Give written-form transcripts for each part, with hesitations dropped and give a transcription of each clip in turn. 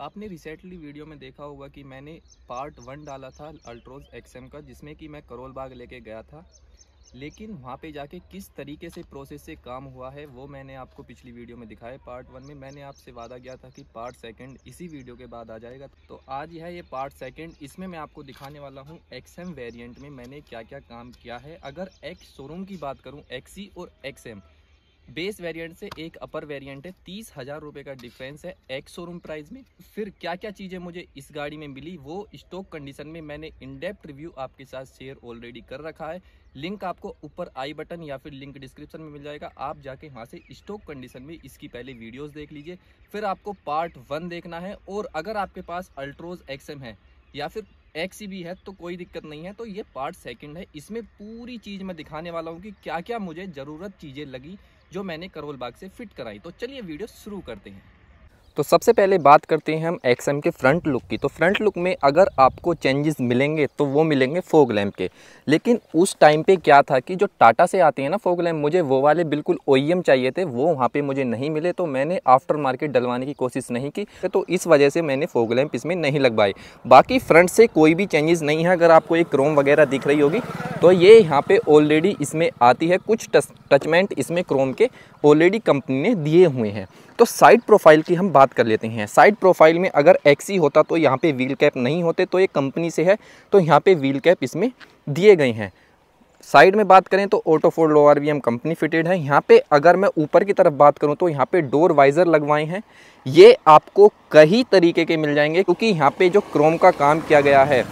आपने recently video में देखा होगा कि मैंने पार्ट 1 डाला था अल्ट्रोज एक्सएम का, जिसमें कि मैं करोल बाग लेके गया था। लेकिन वहाँ पे जाके किस तरीके से प्रोसेस से काम हुआ है वो मैंने आपको पिछली वीडियो में दिखाया। पार्ट 1 में मैंने आपसे वादा किया था कि पार्ट 2 इसी वीडियो के बाद आ जाएगा, तो आज है ये पार्ट 2। इसमें मैं आपको दिखाने वाला हूँ एक्सएम वेरिएंट में मैंने क्या क्या काम किया है। अगर एक्स शोरूम की बात करूँ, एक्सी और एक्सएम बेस वेरिएंट से एक अपर वेरिएंट है, 30,000 रुपये का डिफरेंस है एक्स शोरूम प्राइस में। फिर क्या क्या चीज़ें मुझे इस गाड़ी में मिली वो स्टॉक कंडीशन में मैंने इन डेप्थ रिव्यू आपके साथ शेयर ऑलरेडी कर रखा है। लिंक आपको ऊपर आई बटन या फिर लिंक डिस्क्रिप्शन में मिल जाएगा, आप जाके वहाँ से स्टॉक कंडीशन में इसकी पहले वीडियोस देख लीजिए। फिर आपको पार्ट 1 देखना है, और अगर आपके पास अल्ट्रोज एक्सएम है या फिर एक्सी भी है तो कोई दिक्कत नहीं है। तो ये पार्ट 2 है, इसमें पूरी चीज़ मैं दिखाने वाला हूँ कि क्या क्या मुझे ज़रूरत चीज़ें लगी जो मैंने करोल बाग से फिट कराई। तो चलिए वीडियो शुरू करते हैं। तो सबसे पहले बात करते हैं हम एक्सएम के फ्रंट लुक की। तो फ्रंट लुक में अगर आपको चेंजेस मिलेंगे तो वो मिलेंगे फॉग लैम्प के। लेकिन उस टाइम पे क्या था कि जो टाटा से आते हैं ना फॉग लैम्प, मुझे वो वाले बिल्कुल ओईएम चाहिए थे, वो वहाँ पे मुझे नहीं मिले, तो मैंने आफ्टर मार्केट डलवाने की कोशिश नहीं की, तो इस वजह से मैंने फॉग लैम्प इसमें नहीं लगवाए। बाकी फ्रंट से कोई भी चेंजेस नहीं है। अगर आपको एक क्रोम वगैरह दिख रही होगी तो ये यहाँ पे ऑलरेडी इसमें आती है, कुछ टचमेंट इसमें क्रोम के ऑलरेडी कंपनी ने दिए हुए हैं। तो साइड प्रोफाइल की हम बात कर लेते हैं। साइड प्रोफाइल में अगर एक्सी होता तो यहाँ पे व्हील कैप नहीं होते, तो ये कंपनी से है तो यहाँ पे व्हील कैप इसमें दिए गए हैं। साइड में बात करें तो auto fold ORVM company fitted है। यहाँ पे अगर मैं ऊपर की तरफ बात करूँ तो यहाँ पे डोर वाइजर लगवाए हैं। ये आपको कई तरीके के मिल जाएंगे, क्योंकि यहाँ पे जो क्रोम का काम किया गया है,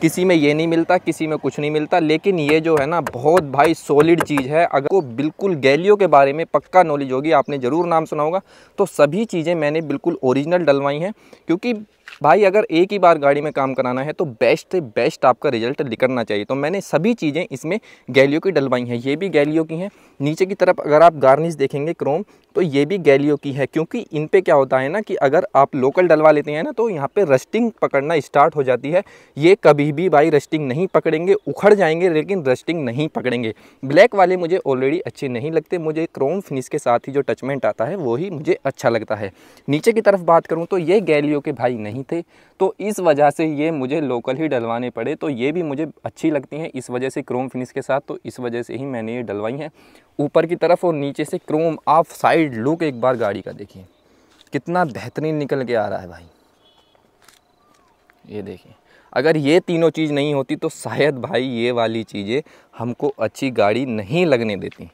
किसी में ये नहीं मिलता, किसी में कुछ नहीं मिलता, लेकिन ये जो है ना बहुत भाई सॉलिड चीज़ है। अगर को बिल्कुल गैलियो के बारे में पक्का नॉलेज होगी, आपने ज़रूर नाम सुना होगा, तो सभी चीज़ें मैंने बिल्कुल ओरिजिनल डलवाई हैं। क्योंकि भाई अगर एक ही बार गाड़ी में काम कराना है तो बेस्ट से बेस्ट आपका रिजल्ट निकलना चाहिए। तो मैंने सभी चीज़ें इसमें गैलियो की डलवाई हैं। ये भी गैलियो की हैं। नीचे की तरफ अगर आप गार्निश देखेंगे क्रोम, तो ये भी गैलियो की है। क्योंकि इन पे क्या होता है ना कि अगर आप लोकल डलवा लेते हैं ना तो यहाँ पे रस्टिंग पकड़ना स्टार्ट हो जाती है। ये कभी भी भाई रस्टिंग नहीं पकड़ेंगे, उखड़ जाएंगे लेकिन रस्टिंग नहीं पकड़ेंगे। ब्लैक वाले मुझे ऑलरेडी अच्छे नहीं लगते, मुझे क्रोम फिनिश के साथ ही जो टचमेंट आता है वही मुझे अच्छा लगता है। नीचे की तरफ बात करूँ तो ये गैलियो के भाई नहीं थे, तो इस वजह से ये मुझे लोकल ही डलवाने पड़े। तो ये भी मुझे अच्छी लगती हैं इस वजह से क्रोम फिनिश के साथ, तो इस वजह से ही मैंने ये डलवाई हैं ऊपर की तरफ। और नीचे से क्रोम, आप साइड लुक एक बार गाड़ी का देखिए कितना बेहतरीन निकल के आ रहा है भाई। ये देखिए, अगर ये तीनों चीज़ नहीं होती तो शायद भाई ये वाली चीज़ें हमको अच्छी गाड़ी नहीं लगने देती।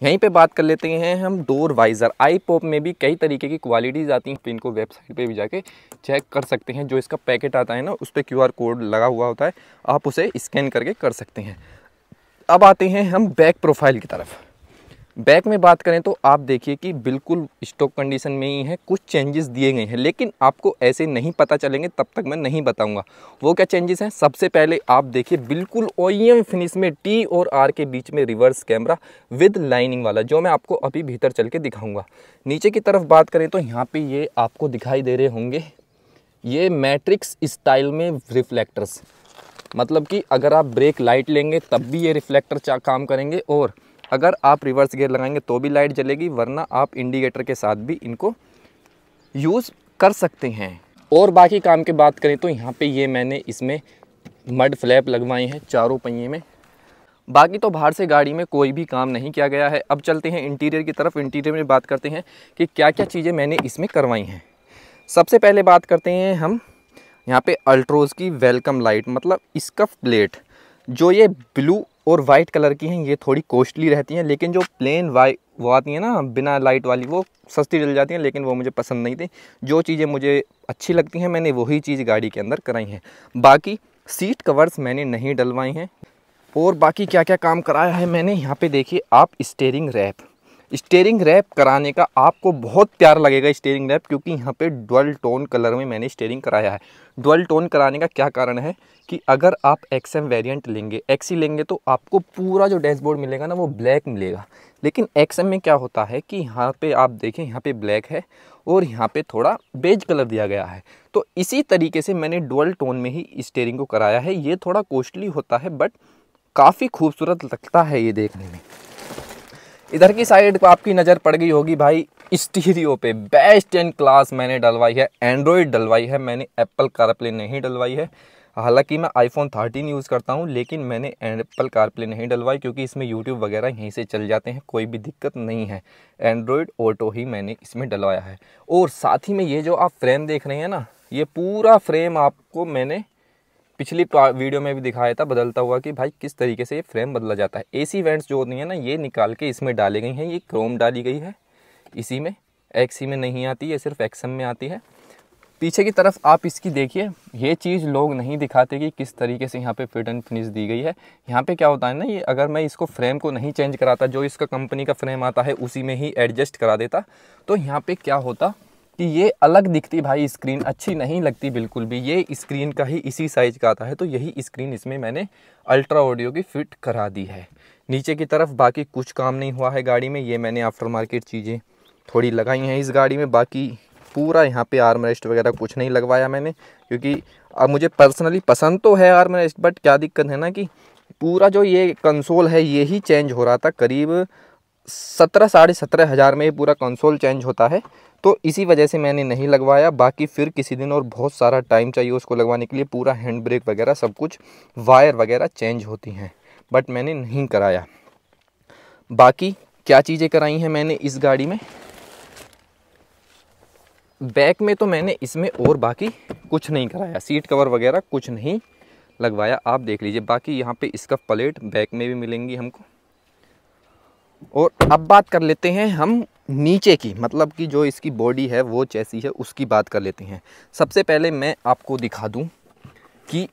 यहीं पे बात कर लेते हैं हम डोर वाइज़र। आई पॉप में भी कई तरीके की क्वालिटीज़ आती हैं, तो इनको वेबसाइट पे भी जाके चेक कर सकते हैं। जो इसका पैकेट आता है ना उस पर QR कोड लगा हुआ होता है, आप उसे स्कैन करके कर सकते हैं। अब आते हैं हम बैक प्रोफाइल की तरफ। बैक में बात करें तो आप देखिए कि बिल्कुल स्टॉक कंडीशन में ही है, कुछ चेंजेस दिए गए हैं, लेकिन आपको ऐसे नहीं पता चलेंगे तब तक मैं नहीं बताऊंगा वो क्या चेंजेस हैं। सबसे पहले आप देखिए बिल्कुल OEM फिनिश में T और R के बीच में रिवर्स कैमरा विद लाइनिंग वाला, जो मैं आपको अभी भीतर चल के दिखाऊंगा। नीचे की तरफ बात करें तो यहाँ पे ये आपको दिखाई दे रहे होंगे, ये मैट्रिक्स स्टाइल में रिफ्लेक्टर्स, मतलब कि अगर आप ब्रेक लाइट लेंगे तब भी ये रिफ्लेक्टर काम करेंगे, और अगर आप रिवर्स गियर लगाएंगे तो भी लाइट जलेगी, वरना आप इंडिकेटर के साथ भी इनको यूज़ कर सकते हैं। और बाकी काम की बात करें तो यहाँ पे ये मैंने इसमें मड फ्लैप लगवाए हैं चारों पहिए में। बाकी तो बाहर से गाड़ी में कोई भी काम नहीं किया गया है। अब चलते हैं इंटीरियर की तरफ। इंटीरियर में बात करते हैं कि क्या क्या चीज़ें मैंने इसमें करवाई हैं। सबसे पहले बात करते हैं हम यहाँ पे अल्ट्रोज की वेलकम लाइट, मतलब स्कफ प्लेट, जो ये ब्लू और वाइट कलर की हैं, ये थोड़ी कॉस्टली रहती हैं, लेकिन जो प्लेन वाइट वो आती हैं ना बिना लाइट वाली, वो सस्ती डल जाती हैं, लेकिन वो मुझे पसंद नहीं थी। जो चीज़ें मुझे अच्छी लगती हैं मैंने वही चीज़ गाड़ी के अंदर कराई हैं। बाकी सीट कवर्स मैंने नहीं डलवाए हैं। और बाकी क्या क्या काम कराया है मैंने, यहाँ पे देखिए आप स्टेयरिंग रैप कराने का आपको बहुत प्यार लगेगा स्टेयरिंग रैप, क्योंकि यहाँ पे डुअल टोन कलर में मैंने स्टेयरिंग कराया है। डुअल टोन कराने का क्या कारण है कि अगर आप एक्सएम वेरिएंट लेंगे, एक्सी लेंगे, तो आपको पूरा जो डैशबोर्ड मिलेगा ना वो ब्लैक मिलेगा। लेकिन एक्सएम में क्या होता है कि यहाँ पे आप देखें, यहाँ पे ब्लैक है और यहाँ पे थोड़ा बेज कलर दिया गया है। तो इसी तरीके से मैंने डुअल टोन में ही स्टेयरिंग को कराया है। ये थोड़ा कॉस्टली होता है बट काफ़ी खूबसूरत लगता है ये देखने में। इधर की साइड आपकी नज़र पड़ गई होगी भाई, स्टीरियो पे बेस्ट इन क्लास मैंने डलवाई है, एंड्रॉयड डलवाई है, मैंने एप्पल कारप्ले नहीं डलवाई है। हालांकि मैं आईफोन 13 यूज़ करता हूं, लेकिन मैंने एप्पल कारप्ले नहीं डलवाई क्योंकि इसमें यूट्यूब वगैरह यहीं से चल जाते हैं, कोई भी दिक्कत नहीं है। एंड्रॉयड ऑटो ही मैंने इसमें डलवाया है। और साथ ही में ये जो आप फ्रेम देख रहे हैं ना, ये पूरा फ्रेम आपको मैंने पिछली वीडियो में भी दिखाया था बदलता हुआ कि भाई किस तरीके से ये फ्रेम बदला जाता है। एसी वेंट्स जो होती हैं ना, ये निकाल के इसमें डाली गई हैं। ये क्रोम डाली गई है इसी में, एक्सी में नहीं आती, ये सिर्फ एक्सएम में आती है। पीछे की तरफ आप इसकी देखिए, ये चीज़ लोग नहीं दिखाते कि किस तरीके से यहाँ पे फिट एंड फिनिश दी गई है। यहाँ पे क्या होता है ना, ये अगर मैं इसको फ्रेम को नहीं चेंज कराता, जो इसका कंपनी का फ्रेम आता है उसी में ही एडजस्ट करा देता, तो यहाँ पे क्या होता कि ये अलग दिखती भाई, स्क्रीन अच्छी नहीं लगती बिल्कुल भी। ये स्क्रीन का ही इसी साइज़ का आता है, तो यही स्क्रीन इसमें मैंने अल्ट्रा ऑडियो की फ़िट करा दी है। नीचे की तरफ बाकी कुछ काम नहीं हुआ है गाड़ी में, ये मैंने आफ्टर मार्केट चीज़ें थोड़ी लगाई हैं इस गाड़ी में। बाकी पूरा यहाँ पे आर्म रेस्ट वगैरह कुछ नहीं लगवाया मैंने, क्योंकि अब मुझे पर्सनली पसंद तो है आर्म रेस्ट, बट क्या दिक्कत है ना कि पूरा जो ये कंसोल है ये ही चेंज हो रहा था। करीब 17 साढ़े 17 हज़ार में ये पूरा कंसोल चेंज होता है, तो इसी वजह से मैंने नहीं लगवाया। बाकी फिर किसी दिन, और बहुत सारा टाइम चाहिए उसको लगवाने के लिए, पूरा हैंड ब्रेक वगैरह सब कुछ, वायर वगैरह चेंज होती हैं, बट मैंने नहीं कराया। बाकी क्या चीज़ें कराई हैं मैंने इस गाड़ी में, बैक में तो मैंने इसमें और बाकी कुछ नहीं कराया, सीट कवर वगैरह कुछ नहीं लगवाया, आप देख लीजिए। बाकी यहाँ पे इसका प्लेट बैक में भी मिलेंगी हमको। और अब बात कर लेते हैं हम नीचे की, मतलब कि जो इसकी बॉडी है वो चैसी है उसकी बात कर लेते हैं। सबसे पहले मैं आपको दिखा दूं कि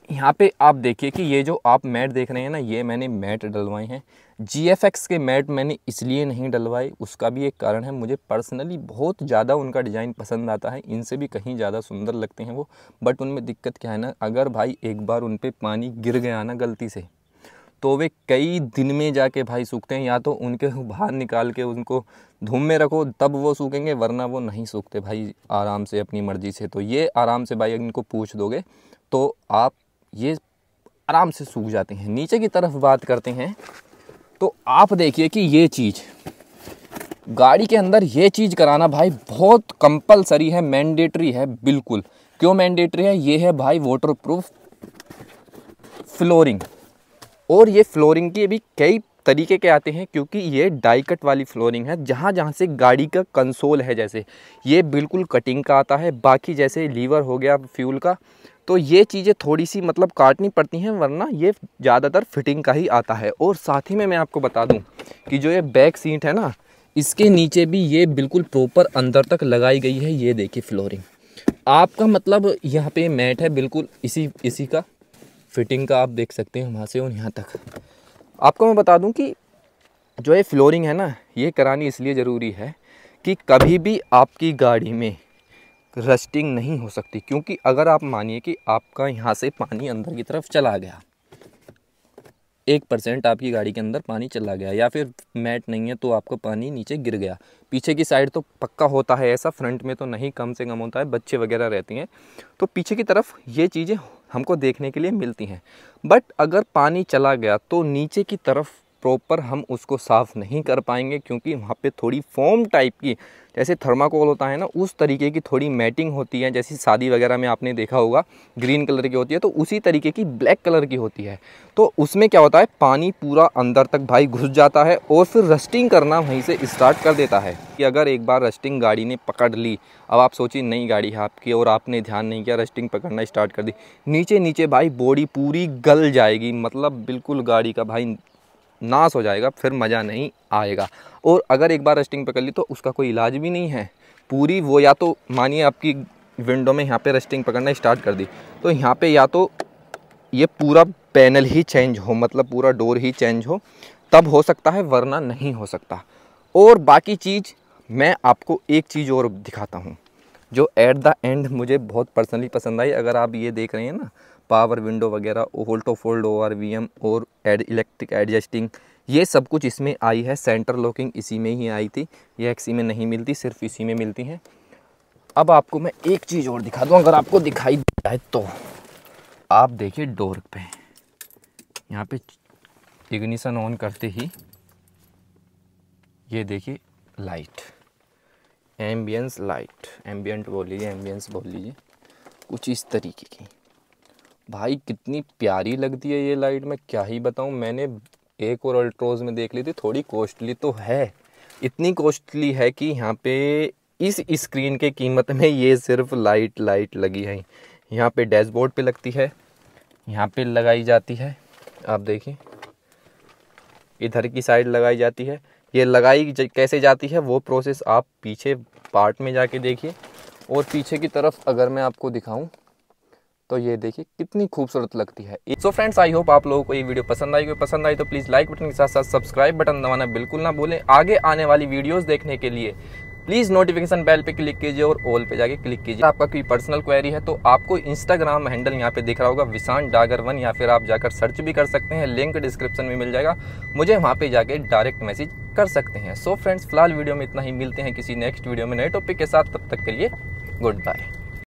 यहाँ पे आप देखिए कि ये जो आप मैट देख रहे हैं ना, ये मैंने मैट डलवाए हैं। GFX के मैट मैंने इसलिए नहीं डलवाए, उसका भी एक कारण है, मुझे पर्सनली बहुत ज़्यादा उनका डिज़ाइन पसंद आता है, इनसे भी कहीं ज़्यादा सुंदर लगते हैं वो। बट उनमें दिक्कत क्या है ना, अगर भाई एक बार उन पर पानी गिर गया ना गलती से, तो वे कई दिन में जाके भाई सूखते हैं। या तो उनके बाहर निकाल के उनको धूप में रखो तब वो सूखेंगे, वरना वो नहीं सूखते भाई आराम से अपनी मर्ज़ी से। तो ये आराम से भाई इनको पूछ दोगे तो आप ये आराम से सूख जाते हैं। नीचे की तरफ बात करते हैं तो आप देखिए कि ये चीज़ गाड़ी के अंदर ये चीज़ कराना भाई बहुत कंपलसरी है, मैंडेटरी है बिल्कुल। क्यों मैंडेटरी है? ये है भाई वाटरप्रूफ फ्लोरिंग। और ये फ्लोरिंग के भी कई तरीके के आते हैं, क्योंकि ये डाई कट वाली फ्लोरिंग है। जहाँ जहाँ से गाड़ी का कंसोल है, जैसे ये बिल्कुल कटिंग का आता है। बाकी जैसे लीवर हो गया फ्यूल का, तो ये चीज़ें थोड़ी सी मतलब काटनी पड़ती हैं, वरना ये ज़्यादातर फिटिंग का ही आता है। और साथ ही में मैं आपको बता दूं कि जो ये बैक सीट है ना, इसके नीचे भी ये बिल्कुल प्रॉपर अंदर तक लगाई गई है। ये देखिए फ्लोरिंग, आपका मतलब यहाँ पे मैट है बिल्कुल इसी का फिटिंग का, आप देख सकते हैं वहाँ से और यहाँ तक। आपको मैं बता दूं कि जो ये फ्लोरिंग है ना, ये करानी इसलिए ज़रूरी है कि कभी भी आपकी गाड़ी में रस्टिंग नहीं हो सकती। क्योंकि अगर आप मानिए कि आपका यहाँ से पानी अंदर की तरफ चला गया, 1% आपकी गाड़ी के अंदर पानी चला गया, या फिर मैट नहीं है तो आपका पानी नीचे गिर गया, पीछे की साइड तो पक्का होता है ऐसा, फ्रंट में तो नहीं, कम से कम होता है, बच्चे वगैरह रहती हैं तो पीछे की तरफ ये चीज़ें हमको देखने के लिए मिलती हैं। बट अगर पानी चला गया तो नीचे की तरफ प्रॉपर हम उसको साफ़ नहीं कर पाएंगे, क्योंकि वहाँ पे थोड़ी फोम टाइप की, जैसे थर्माकोल होता है ना, उस तरीके की थोड़ी मैटिंग होती है। जैसी शादी वगैरह में आपने देखा होगा ग्रीन कलर की होती है, तो उसी तरीके की ब्लैक कलर की होती है। तो उसमें क्या होता है, पानी पूरा अंदर तक भाई घुस जाता है और फिर रस्टिंग करना वहीं से स्टार्ट कर देता है। कि अगर एक बार रस्टिंग गाड़ी ने पकड़ ली, अब आप सोचिए नई गाड़ी है आपकी और आपने ध्यान नहीं किया, रस्टिंग पकड़ना स्टार्ट कर दी, नीचे नीचे भाई बॉडी पूरी गल जाएगी, मतलब बिल्कुल गाड़ी का भाई नाश हो जाएगा, फिर मज़ा नहीं आएगा। और अगर एक बार रस्टिंग पकड़ ली तो उसका कोई इलाज भी नहीं है पूरी। वो या तो मानिए आपकी विंडो में यहाँ पे रस्टिंग पकड़ना स्टार्ट कर दी, तो यहाँ पे या तो ये पूरा पैनल ही चेंज हो, मतलब पूरा डोर ही चेंज हो, तब हो सकता है, वरना नहीं हो सकता। और बाकी चीज़ मैं आपको एक चीज़ और दिखाता हूँ जो एट द एंड मुझे बहुत पर्सनली पसंद आई। अगर आप ये देख रहे हैं ना, पावर विंडो वगैरह, ऑल्टो फोल्ड ORVM और इलेक्ट्रिक एडजस्टिंग, ये सब कुछ इसमें आई है। सेंटर लॉकिंग इसी में ही आई थी, ये एक्सी में नहीं मिलती, सिर्फ इसी में मिलती हैं। अब आपको मैं एक चीज़ और दिखा दूँ, अगर आपको दिखाई दे है तो आप देखिए डोर पे, यहाँ पे इग्निशन ऑन करते ही ये देखिए लाइट, एम्बियंस लाइट, एम्बियंट बोल लीजिए, एम्बियंस बोल लीजिए, कुछ इस तरीके की। भाई कितनी प्यारी लगती है ये लाइट, मैं क्या ही बताऊँ। मैंने एक और अल्ट्रोज में देख ली थी, थोड़ी कॉस्टली तो है, इतनी कॉस्टली है कि यहाँ पे इस स्क्रीन के कीमत में ये सिर्फ लाइट लगी है। यहाँ पे डैशबोर्ड पे लगती है, यहाँ पे लगाई जाती है, आप देखिए इधर की साइड लगाई जाती है। ये लगाई कैसे जाती है वो प्रोसेस आप पीछे पार्ट में जाके देखिए। और पीछे की तरफ अगर मैं आपको दिखाऊं तो ये देखिए कितनी खूबसूरत लगती है। सो फ्रेंड्स, आई होप आप लोगों को ये वीडियो पसंद आई तो प्लीज़ लाइक बटन के साथ साथ सब्सक्राइब बटन दबाना बिल्कुल ना भूलें। आगे आने वाली वीडियोस देखने के लिए प्लीज़ नोटिफिकेशन बेल पे क्लिक कीजिए और ऑल पे जाके क्लिक कीजिए। आपका कोई पर्सनल क्वेरी है तो आपको इंस्टाग्राम हैंडल यहाँ पे दिख रहा होगा विशान डागर 1, या फिर आप जाकर सर्च भी कर सकते हैं, लिंक डिस्क्रिप्शन में मिल जाएगा, मुझे वहाँ पे जाके डायरेक्ट मैसेज कर सकते हैं। सो फ्रेंड्स, फिलहाल वीडियो में इतना ही, मिलते हैं किसी नेक्स्ट वीडियो में नए टॉपिक के साथ, तब तक के लिए गुड बाय।